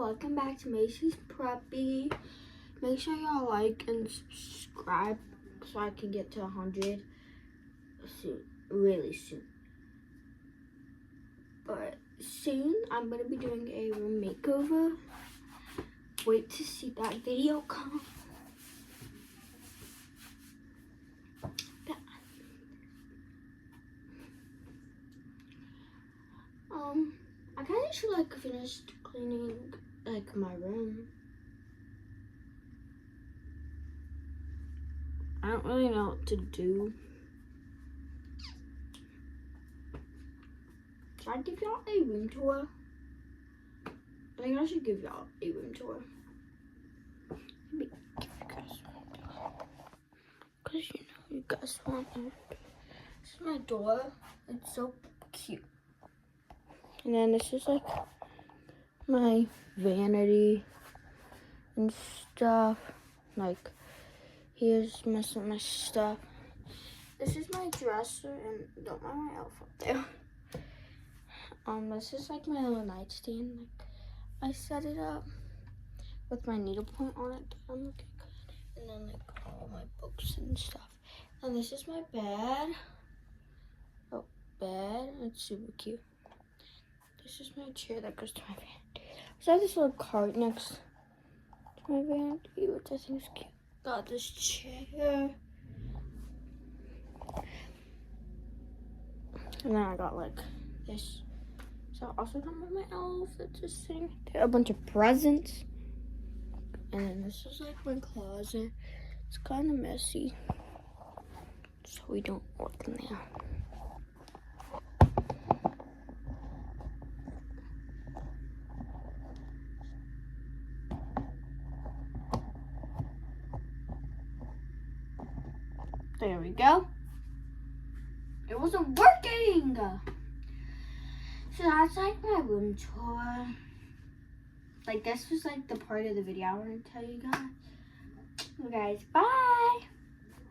welcome back to Macy's Preppy. Make sure y'all like and subscribe so I can get to 100 soon, really soon. But soon I'm gonna be doing a room makeover. Wait to see that video come. I kind of should finished cleaning my room. I don't really know what to do. Should I give y'all a room tour? I think I should give y'all a room tour. Maybe give you guys one tour. Because you guys want it. This is my door. It's so cute. And then this is my vanity and stuff. Here's my stuff. This is my dresser, and don't mind my elf up there. This is my little nightstand. I set it up with my needlepoint on it. I'm looking good. And then all my books and stuff. And this is my bed. Oh, bed. It's super cute. This is my chair that goes to my vanity. So I have this little cart next to my vanity, which I think is cute. Got this chair. And then I got this. So I also got my elf that's just sitting there. A bunch of presents. And then this is my closet. It's kind of messy, so we don't look in there. There we go. It wasn't working. So that's my room tour. This was the part of the video I want to tell you guys. You guys, bye.